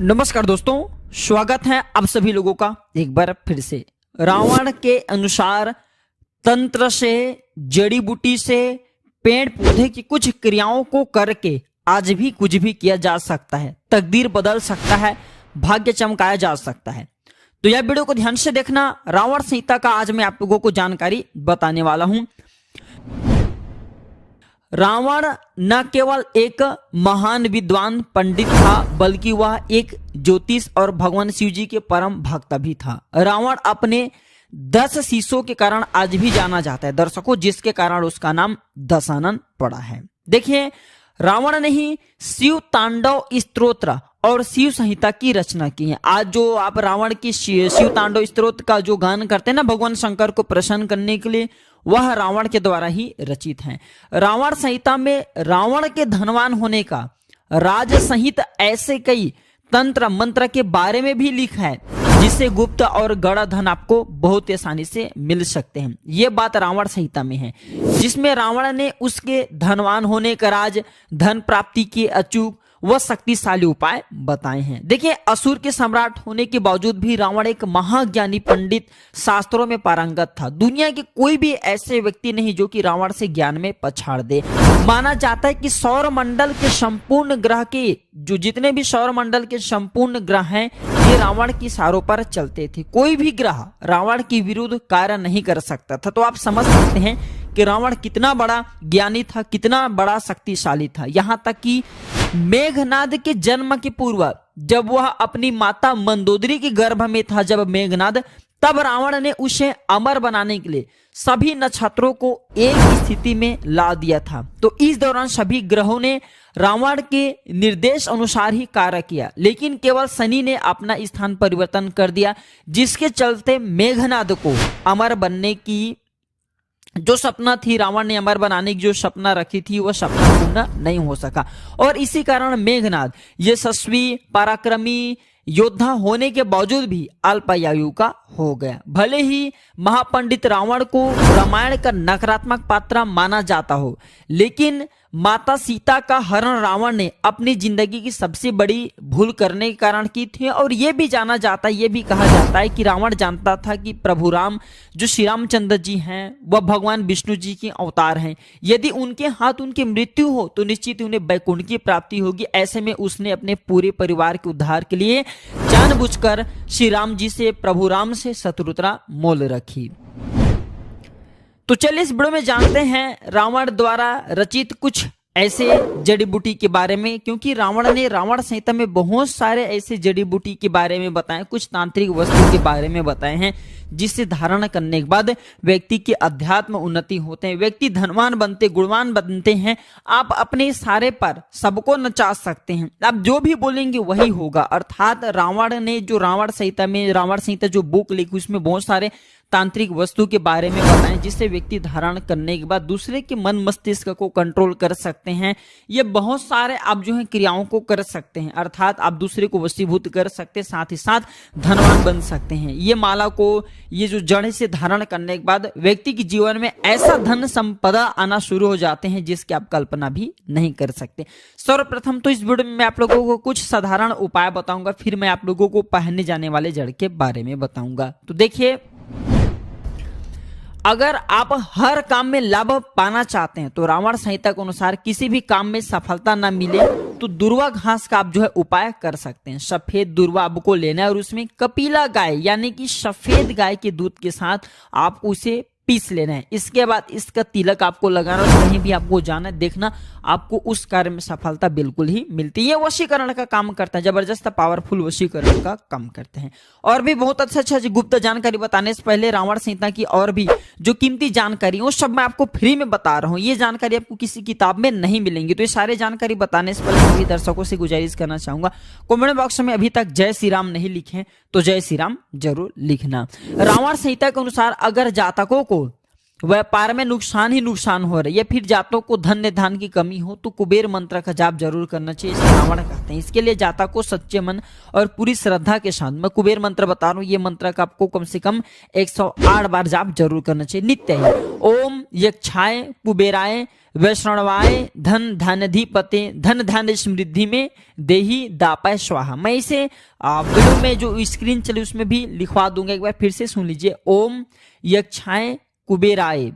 नमस्कार दोस्तों, स्वागत है आप सभी लोगों का एक बार फिर से। रावण के अनुसार तंत्र से, जड़ी बूटी से, पेड़ पौधे की कुछ क्रियाओं को करके आज भी कुछ भी किया जा सकता है, तकदीर बदल सकता है, भाग्य चमकाया जा सकता है। तो यह वीडियो को ध्यान से देखना। रावण संहिता का आज मैं आप लोगों को जानकारी बताने वाला हूं। रावण न केवल एक महान विद्वान पंडित था, बल्कि वह एक ज्योतिष और भगवान शिव जी के परम भक्त भी था। रावण अपने 10 शीशों के कारण आज भी जाना जाता है दर्शकों, जिसके कारण उसका नाम दशानन पड़ा है। देखिए, रावण ने ही शिव तांडव स्तोत्र और शिव संहिता की रचना की है। आज जो आप रावण की शिव तांडव स्तोत्र का जो गान करते हैं ना भगवान शंकर को प्रसन्न करने के लिए, वह रावण के द्वारा ही रचित है। रावण संहिता में रावण के धनवान होने का राज सहित ऐसे कई तंत्र मंत्र के बारे में भी लिखा है, जिससे गुप्त और गड़ा धन आपको बहुत आसानी से मिल सकते हैं। ये बात रावण संहिता में है, जिसमें रावण ने उसके धनवान होने का राज, धन प्राप्ति के अचूक वह शक्तिशाली उपाय बताए हैं। देखिए, असुर के सम्राट होने के बावजूद भी रावण एक महाज्ञानी पंडित, शास्त्रों में पारंगत था। दुनिया के कोई भी ऐसे व्यक्ति नहीं जो कि रावण से ज्ञान में पछाड़ दे। माना जाता है कि सौर मंडल के संपूर्ण ग्रह के जितने भी सौर मंडल के संपूर्ण ग्रह हैं, ये रावण की इशारों पर चलते थे। कोई भी ग्रह रावण के विरुद्ध कार्य नहीं कर सकता था। तो आप समझ सकते हैं कि रावण कितना बड़ा ज्ञानी था, कितना बड़ा शक्तिशाली था। यहाँ तक कि मेघनाद के जन्म के पूर्व, जब वह अपनी माता मंदोदरी के गर्भ में था, जब मेघनाद, तब रावण ने उसे अमर बनाने के लिए सभी नक्षत्रों को एक स्थिति में ला दिया था। तो इस दौरान सभी ग्रहों ने रावण के निर्देश अनुसार ही कार्य किया, लेकिन केवल शनि ने अपना स्थान परिवर्तन कर दिया, जिसके चलते मेघनाद को अमर बनने की जो सपना थी, रावण ने अमर बनाने की जो सपना रखी थी, वह सपना पूर्ण नहीं हो सका। और इसी कारण मेघनाद यशस्वी पराक्रमी योद्धा होने के बावजूद भी अल्पायु का हो गया। भले ही महापंडित रावण को रामायण का नकारात्मक पात्र माना जाता हो, लेकिन माता सीता का हरण रावण ने अपनी जिंदगी की सबसे बड़ी भूल करने के कारण की थी। और यह भी जाना जाता है, यह भी कहा जाता है कि रावण जानता था कि प्रभु राम जो श्री रामचंद्र जी हैं, वह भगवान विष्णु जी के अवतार हैं। यदि उनके हाथ उनकी मृत्यु हो तो निश्चित उन्हें वैकुंठ की प्राप्ति होगी। ऐसे में उसने अपने पूरे परिवार के उद्धार के लिए जानबूझकर श्री राम जी से, प्रभु राम से शत्रुता मोल रखी। तो चलिए इस वीडियो में जानते हैं रावण द्वारा रचित कुछ ऐसे जड़ी बूटी के बारे में, क्योंकि रावण ने रावण संहिता में बहुत सारे ऐसे जड़ी बूटी के बारे में बताए, कुछ तांत्रिक वस्तु के बारे में बताए हैं, जिससे धारण करने के बाद व्यक्ति की अध्यात्म उन्नति होते हैं, व्यक्ति धनवान बनते, गुणवान बनते हैं। आप अपने इशारे पर सबको नचा सकते हैं, आप जो भी बोलेंगे वही होगा। अर्थात रावण ने जो रावण संहिता जो बुक लिखी, उसमें बहुत सारे तांत्रिक वस्तु के बारे में बताएं, जिससे व्यक्ति धारण करने के बाद दूसरे के मन मस्तिष्क को कंट्रोल कर सकते हैं। ये बहुत सारे आप जो है क्रियाओं को कर सकते हैं, अर्थात आप दूसरे को वशीभूत कर सकते हैं, साथ ही साथ धनवान बन सकते हैं। ये माला को, ये जो जड़ से धारण करने के बाद व्यक्ति के जीवन में ऐसा धन संपदा आना शुरू हो जाते हैं जिसकी आप कल्पना भी नहीं कर सकते। सर्वप्रथम तो इस वीडियो में मैं आप लोगों को कुछ साधारण उपाय बताऊंगा, फिर मैं आप लोगों को पहनने जाने वाले जड़ के बारे में बताऊंगा। तो देखिए, अगर आप हर काम में लाभ पाना चाहते हैं तो रावण संहिता के अनुसार किसी भी काम में सफलता ना मिले तो दुर्वा घास का आप जो है उपाय कर सकते हैं। सफेद दुर्वा आपको लेना है और उसमें कपिला गाय यानी कि सफेद गाय के दूध के साथ आप उसे पीस लेना है। इसके बाद इसका तिलक आपको लगाना है। कहीं भी आपको जाना है, देखना आपको उस कार्य में सफलता बिल्कुल ही मिलती है। ये वशीकरण का काम करता है, जबरदस्त पावरफुल वशीकरण का काम करते हैं। और भी बहुत अच्छा गुप्त जानकारी बताने से पहले रावण संहिता की और भी जो कीमती जानकारी वो सब मैं आपको फ्री में बता रहा हूँ। ये जानकारी आपको किसी किताब में नहीं मिलेंगी। तो ये सारे जानकारी बताने से पहले सभी दर्शकों से गुजारिश करना चाहूंगा, कमेंट बॉक्स में अभी तक जय श्री राम नहीं लिखे तो जय श्री राम जरूर लिखना। रावण संहिता के अनुसार अगर जातकों को व्यापार में नुकसान ही नुकसान हो रहा है या फिर जातकों को धन धान की कमी हो तो कुबेर मंत्र का जाप जरूर करना चाहिए, इसे रावण कहते हैं। इसके लिए जातक को सच्चे मन और पूरी श्रद्धा के साथ, मैं कुबेर मंत्र बता रहा हूँ, ये मंत्र का आपको कम से कम 108 बार जाप जरूर करना चाहिए नित्य ही। ओम यक्षाय कुबेराय वैष्णवाय धन धान्यधिपते धन धान्य समृद्धि में देही दापाय स्वाहा। मैं इसे वीडियो में जो स्क्रीन चली उसमें भी लिखवा दूंगा, एक बार फिर से सुन लीजिए। ओम यक्षाय कुबेराय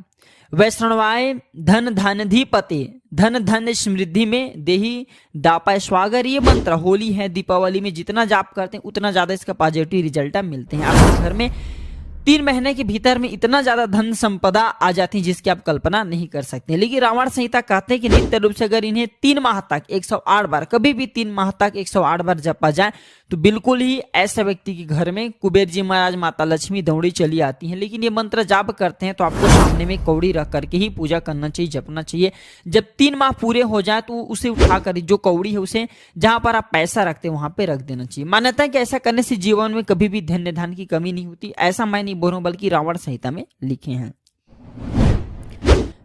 वैष्णवाय धन धान्यधिपते धन धान्य समृद्धि में देही दापाय स्वाहा। अगर ये मंत्र होली है, दीपावली में जितना जाप करते हैं उतना ज्यादा इसका पॉजिटिव रिजल्ट मिलते हैं। आपके घर में 3 महीने के भीतर में इतना ज्यादा धन संपदा आ जाती है जिसकी आप कल्पना नहीं कर सकते। लेकिन रावण संहिता कहते हैं कि नित्य रूप से अगर इन्हें 3 माह तक 108 बार, कभी भी 3 माह तक 108 बार जपा जाए तो बिल्कुल ही ऐसे व्यक्ति के घर में कुबेर जी महाराज, माता लक्ष्मी दौड़ी चली आती हैं। लेकिन ये मंत्र जाप करते हैं तो आपको सामने में कौड़ी रख करके ही पूजा करना चाहिए, जपना चाहिए। जब 3 माह पूरे हो जाए तो उसे उठाकर जो कौड़ी है उसे जहां पर आप पैसा रखते हैं वहां पे रख देना चाहिए। मान्यता है कि ऐसा करने से जीवन में कभी भी धन्य धन की कमी नहीं होती। ऐसा मैं नहीं बोल रहा हूं, बल्कि रावण संहिता में लिखे हैं।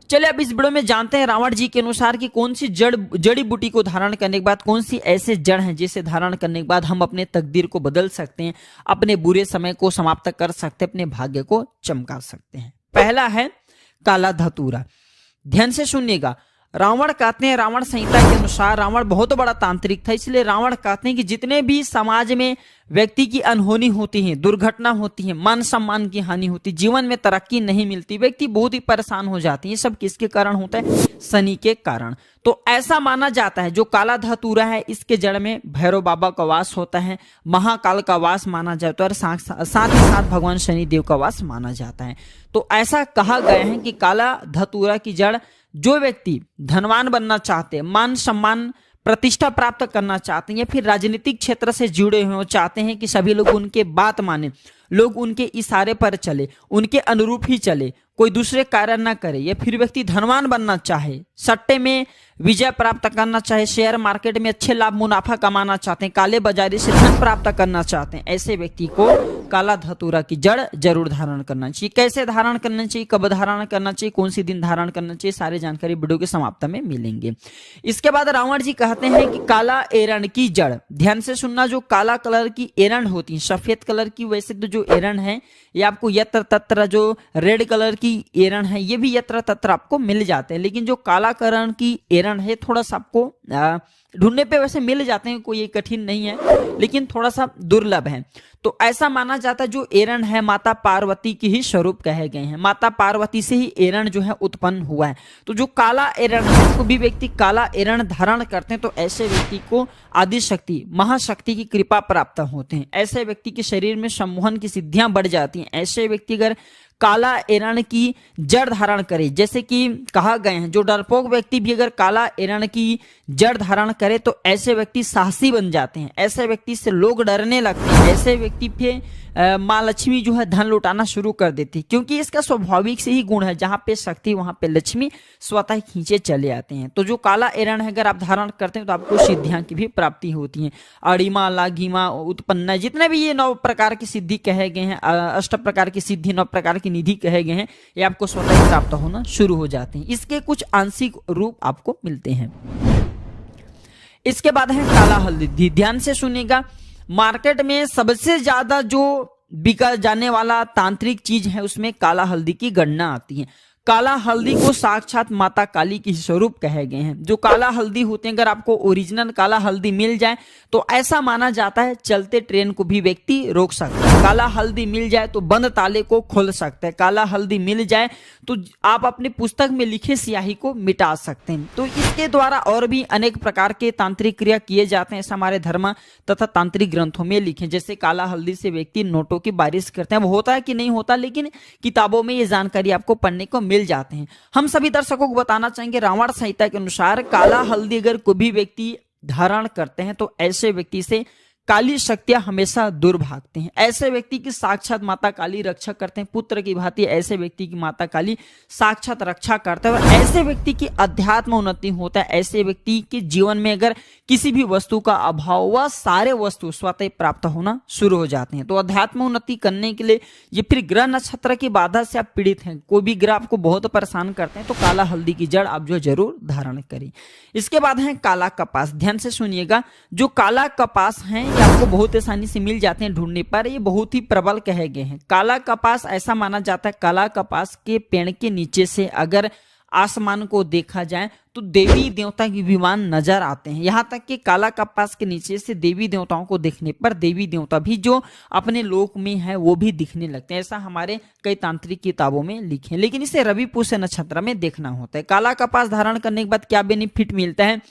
चलिए अब इस वीडियो में जानते हैं रावण जी के अनुसार कि कौन सी जड़ी बूटी को धारण करने के बाद, कौन सी ऐसे जड़ हैं जिसे धारण करने के बाद हम अपने तकदीर को बदल सकते हैं, अपने बुरे समय को समाप्त कर सकते हैं, अपने भाग्य को चमका सकते हैं। पहला है काला धतूरा। ध्यान से सुनिएगा। रावण कहते हैं, रावण संहिता के अनुसार रावण बहुत बड़ा तांत्रिक था, इसलिए रावण कहते हैं कि जितने भी समाज में व्यक्ति की अनहोनी होती है, दुर्घटना होती है, मान सम्मान की हानि होती, जीवन में तरक्की नहीं मिलती, व्यक्ति बहुत ही परेशान हो जाते हैं, ये सब किसके कारण होता है? शनि के कारण। तो ऐसा माना जाता है जो काला धतूरा है इसके जड़ में भैरव बाबा का वास होता है, महाकाल का वास माना जाता है और साथ ही साथ भगवान शनि देव का वास माना जाता है। तो ऐसा कहा गया है कि काला धतूरा की जड़, जो व्यक्ति धनवान बनना चाहते हैं, मान सम्मान प्रतिष्ठा प्राप्त करना चाहते हैं या फिर राजनीतिक क्षेत्र से जुड़े हुए चाहते हैं कि सभी लोग उनके बात माने, लोग उनके इशारे पर चले, उनके अनुरूप ही चले, कोई दूसरे कार्य ना करे, या फिर व्यक्ति धनवान बनना चाहे, सट्टे में विजय प्राप्त करना चाहे, शेयर मार्केट में अच्छे लाभ मुनाफा कमाना चाहते हैं, काले बाजारी से धन प्राप्त करना चाहते हैं, ऐसे व्यक्ति को काला धतूरा की जड़ जरूर धारण करना चाहिए। कैसे धारण करना चाहिए, कब धारण करना चाहिए, कौन सी दिन धारण करना चाहिए, सारी जानकारी वीडियो के समाप्त में मिलेंगे। इसके बाद रावण जी कहते हैं कि काला एरण की जड़। ध्यान से सुनना, जो काला कलर की एरण होती है, सफेद कलर की वैसे तो जो एरण है ये आपको यत्र तत्र, जो रेड कलर की एरण है ये भी यत्र तत्र आपको मिल जाते हैं, लेकिन जो काला कलर की एरण है थोड़ा सा आपको ढूंढने पे वैसे मिल जाते हैं, कोई कठिन नहीं है लेकिन थोड़ा सा दुर्लभ है। तो ऐसा माना जाता है जो एरण है माता पार्वती की ही स्वरूप कहे गए हैं, माता पार्वती से ही एरण जो है उत्पन्न हुआ है। तो जो काला एरण है, कोई भी व्यक्ति काला एरण धारण करते हैं तो ऐसे व्यक्ति को आदि शक्ति, महाशक्ति की कृपा प्राप्त होते हैं। ऐसे व्यक्ति के शरीर में सम्मोहन की सिद्धियां बढ़ जाती हैं। ऐसे व्यक्ति अगर काला एरण की जड़ धारण करे, जैसे कि कहा गए हैं जो डरपोक व्यक्ति भी अगर काला एरण की जड़ धारण करे तो ऐसे व्यक्ति साहसी बन जाते हैं, ऐसे व्यक्ति से लोग डरने लगते हैं, ऐसे व्यक्ति पे माँ लक्ष्मी जो है धन लुटाना शुरू कर देती है, क्योंकि इसका स्वाभाविक से ही गुण है, जहां पे शक्ति वहां पे लक्ष्मी स्वतः खींचे चले आते हैं। तो जो काला एरण है अगर आप धारण करते हैं तो आपको सिद्धियां की भी प्राप्ति होती है। अड़िमा, लागिमा, उत्पन्न, जितने भी ये 9 प्रकार की सिद्धि कहे गए हैं, 8 प्रकार की सिद्धि, 9 प्रकार की निधि कहे गए हैं, ये आपको स्वतः ही प्राप्त होना शुरू हो जाते हैं। इसके कुछ आंशिक रूप आपको मिलते हैं। इसके बाद है काला हल्दी। ध्यान से सुनिएगा, मार्केट में सबसे ज्यादा जो बिका जाने वाला तांत्रिक चीज है उसमें काला हल्दी की गणना आती है। काला हल्दी को साक्षात माता काली की स्वरूप कहे गए हैं। जो काला हल्दी होते हैं, अगर आपको ओरिजिनल काला हल्दी मिल जाए तो ऐसा माना जाता है चलते ट्रेन को भी व्यक्ति रोक सकता है। काला हल्दी मिल जाए तो बंद ताले को खोल सकता है। काला हल्दी मिल जाए तो आप अपने पुस्तक में लिखे स्याही को मिटा सकते हैं। तो इसके द्वारा और भी अनेक प्रकार के तांत्रिक क्रिया किए जाते हैं, ऐसा हमारे धर्म तथा तांत्रिक ग्रंथों में लिखे। जैसे काला हल्दी से व्यक्ति नोटों की बारिश करते हैं, वो होता है कि नहीं होता, लेकिन किताबों में ये जानकारी आपको पढ़ने को मिल जाते हैं। हम सभी दर्शकों को बताना चाहेंगे, रावण संहिता के अनुसार काला हल्दी अगर कोई भी व्यक्ति धारण करते हैं तो ऐसे व्यक्ति से काली शक्तियां हमेशा दूर भागते हैं। ऐसे व्यक्ति की साक्षात माता काली रक्षा करते हैं, पुत्र की भांति ऐसे व्यक्ति की माता काली साक्षात रक्षा करते हैं। और ऐसे व्यक्ति की अध्यात्म उन्नति होता है। ऐसे व्यक्ति के जीवन में अगर किसी भी वस्तु का अभाव हुआ, सारे वस्तु स्वतः प्राप्त होना शुरू हो जाते हैं। तो अध्यात्म उन्नति करने के लिए ये फिर ग्रह नक्षत्र की बाधा से आप पीड़ित हैं, कोई भी ग्रह आपको बहुत परेशान करते हैं, तो काला हल्दी की जड़ आप जो जरूर धारण करें। इसके बाद है काला कपास। ध्यान से सुनिएगा, जो काला कपास है ये आपको बहुत आसानी से मिल जाते हैं ढूंढने पर, ये बहुत ही प्रबल कहे गए हैं। काला कपास ऐसा माना जाता है, काला कपास के पेड़ के नीचे से अगर आसमान को देखा जाए तो देवी देवता के विमान नजर आते हैं। यहाँ तक कि काला कपास के नीचे से देवी देवताओं को देखने पर देवी देवता भी जो अपने लोक में है वो भी दिखने लगते हैं। ऐसा हमारे कई तांत्रिक किताबों में लिखे हैं, लेकिन इसे रवि पुष्य नक्षत्र में देखना होता है। काला कपास धारण करने के बाद क्या बेनिफिट मिलता है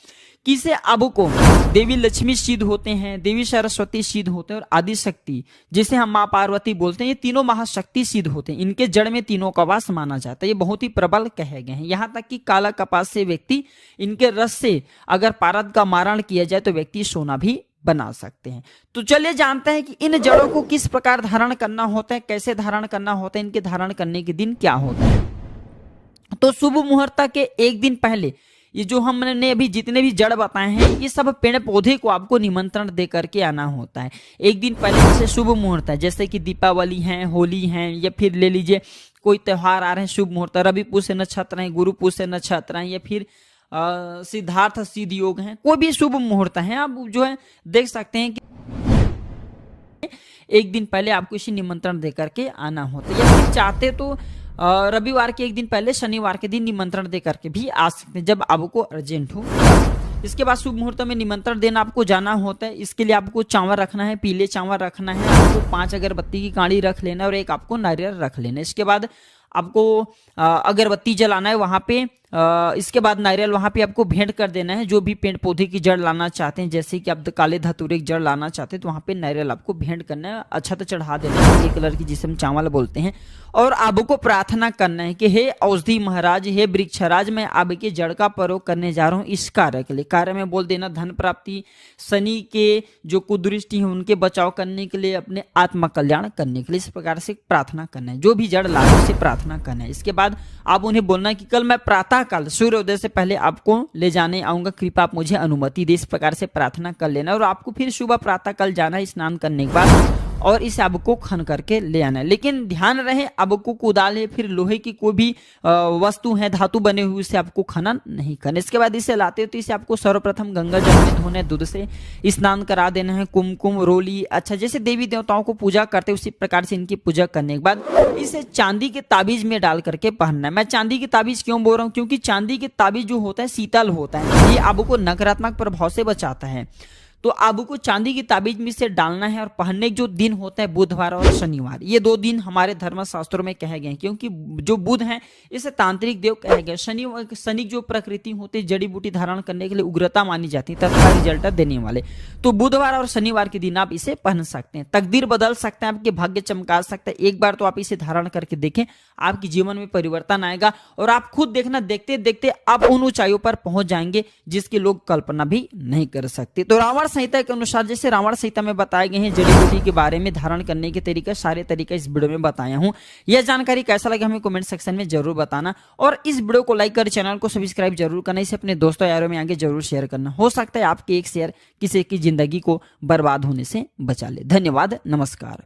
कि इसे आपको देवी लक्ष्मी सिद्ध होते हैं, देवी सरस्वती सिद्ध होते हैं और आदि शक्ति जिसे हम माँ पार्वती बोलते हैं, ये तीनों महाशक्ति सिद्ध होते हैं। इनके जड़ में तीनों का वास माना जाता है। ये बहुत ही प्रबल कहे गए हैं। यहाँ तक कि काला कपास से व्यक्ति इनके रस से अगर पारद का मारण किया जाए तो व्यक्ति सोना भी बना सकते हैं। तो चलिए जानते हैं कि इन जड़ों को किस प्रकार धारण करना होता है, कैसे धारण करना होता है, इनके धारण करने के दिन क्या होता है। तो शुभ मुहूर्त के एक दिन पहले ये जो हमने अभी जितने भी जड़ बताए हैं, ये सब पेड़ पौधे को आपको निमंत्रण दे करके आना होता है। एक दिन पहले जैसे शुभ मुहूर्त है, जैसे कि दीपावली है, होली है, या फिर ले लीजिए कोई त्योहार आ रहे हैं शुभ मुहूर्त, रवि पुष्य नक्षत्र है, गुरु पुष्य नक्षत्र है, या फिर सिद्धार्थ सिद्ध योग है, कोई भी शुभ मुहूर्त है, आप जो है देख सकते हैं कि एक दिन पहले आपको इसे निमंत्रण दे करके आना होता है। या फिर चाहते तो रविवार के एक दिन पहले शनिवार के दिन निमंत्रण दे करके भी आ सकते हैं जब आपको अर्जेंट हो। इसके बाद शुभ मुहूर्त में निमंत्रण देना आपको जाना होता है। इसके लिए आपको चावल रखना है, पीले चावल रखना है, आपको 5 अगरबत्ती की कांडी रख लेना और एक आपको नारियल रख लेना। इसके बाद आपको अगरबत्ती जलाना है वहां पे। इसके बाद नारियल वहां पे आपको भेंट कर देना है। जो भी पेड़ पौधे की जड़ लाना चाहते हैं, जैसे कि आप काले धतूरे की जड़ लाना चाहते हैं, तो वहां पे नारियल आपको भेंट करना है, अच्छा तो चढ़ा देना है, पीले कलर की जिसे हम चावल बोलते हैं। और आपको प्रार्थना करना है कि हे औषधि महाराज, हे वृक्षराज, मैं आपके जड़ का प्रयोग करने जा रहा हूँ इस कार्य के लिए। कार्य में बोल देना धन प्राप्ति, शनि के जो कुदृष्टि है उनके बचाव करने के लिए, अपने आत्मा कल्याण करने के लिए। इस प्रकार से प्रार्थना करना है। जो भी जड़ ला उसे प्रार्थना करना है। इसके बाद आप उन्हें बोलना है कि कल मैं प्रातः काल सूर्योदय से पहले आपको ले जाने आऊंगा, कृपया आप मुझे अनुमति दे। इस प्रकार से प्रार्थना कर लेना और आपको फिर सुबह प्रातः काल जाना है स्नान करने के बाद, और इसे आपको खन करके ले आना है। लेकिन ध्यान रहे, आपको कुदाल है, फिर लोहे की कोई भी वस्तु है, धातु बने हुए, उसे आपको खनन नहीं करना। इसके बाद इसे लाते हो तो इसे आपको सर्वप्रथम गंगा जल में धोने, दूध से स्नान करा देना है, कुमकुम रोली, अच्छा जैसे देवी देवताओं को पूजा करते उसी प्रकार से इनकी पूजा करने के बाद इसे चांदी के ताबीज में डाल करके पहनना है। मैं चांदी की ताबीज क्यों बोल रहा हूँ, क्योंकि चांदी के ताबीज जो होता है शीतल होता है, ये आपको नकारात्मक प्रभाव से बचाता है। तो आपको चांदी की ताबीज में से डालना है। और पहनने के जो दिन होता है बुधवार और शनिवार, ये 2 दिन हमारे धर्म शास्त्रों में कहे गए, क्योंकि जो बुध हैं इसे तांत्रिक देव कहे गए। शनि जो प्रकृति होती है जड़ी बूटी धारण करने के लिए उग्रता मानी जाती है, तत्काल रिजल्ट देने वाले। तो बुधवार और शनिवार के दिन आप इसे पहन सकते हैं। तकदीर बदल सकते हैं, आपके भाग्य चमका सकते हैं। एक बार तो आप इसे धारण करके देखें, आपके जीवन में परिवर्तन आएगा और आप खुद देखना, देखते देखते आप उन ऊंचाइयों पर पहुंच जाएंगे जिसकी लोग कल्पना भी नहीं कर सकते। तो रावण संहिता के अनुसार, जैसे रावण संहिता में बताए गए हैं जड़ी बूटी के बारे में, धारण करने के तरीके, सारे तरीके इस वीडियो में बताया हूं। यह जानकारी कैसा लगा हमें कमेंट सेक्शन में जरूर बताना, और इस वीडियो को लाइक कर चैनल को सब्सक्राइब जरूर करना, इसे अपने दोस्तों यारों में आगे जरूर शेयर करना। हो सकता है आपके एक शेयर किसी की जिंदगी को बर्बाद होने से बचा ले। धन्यवाद, नमस्कार।